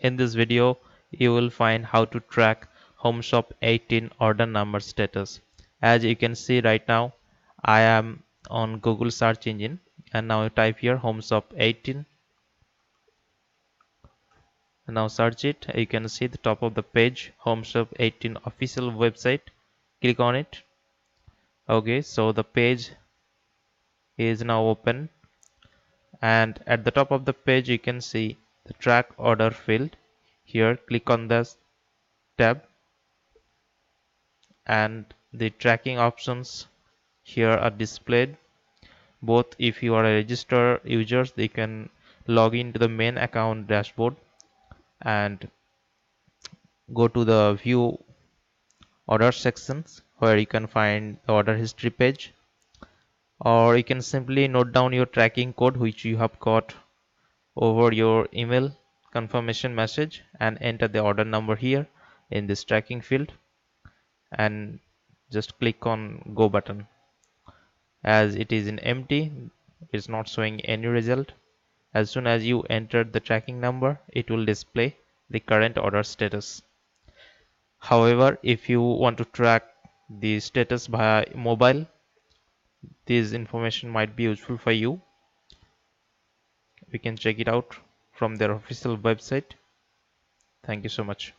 In this video, you will find how to track Homeshop18 order number status. As you can see right now, I am on Google search engine and now type here Homeshop18 and now search it. You can see the top of the page, Homeshop18 official website. Click on it. Okay, so the page is now open, and at the top of the page you can see the track order field. Here click on this tab, and the tracking options here are displayed. Both if you are a registered user, they can log into the main account dashboard and go to the view order sections where you can find the order history page, or you can simply note down your tracking code which you have got over your email confirmation message and enter the order number here in this tracking field and just click on go button. As it is in empty, it's not showing any result. As soon as you enter the tracking number, it will display the current order status. However, if you want to track the status via mobile, this information might be useful for you. We can check it out from their official website. Thank you so much.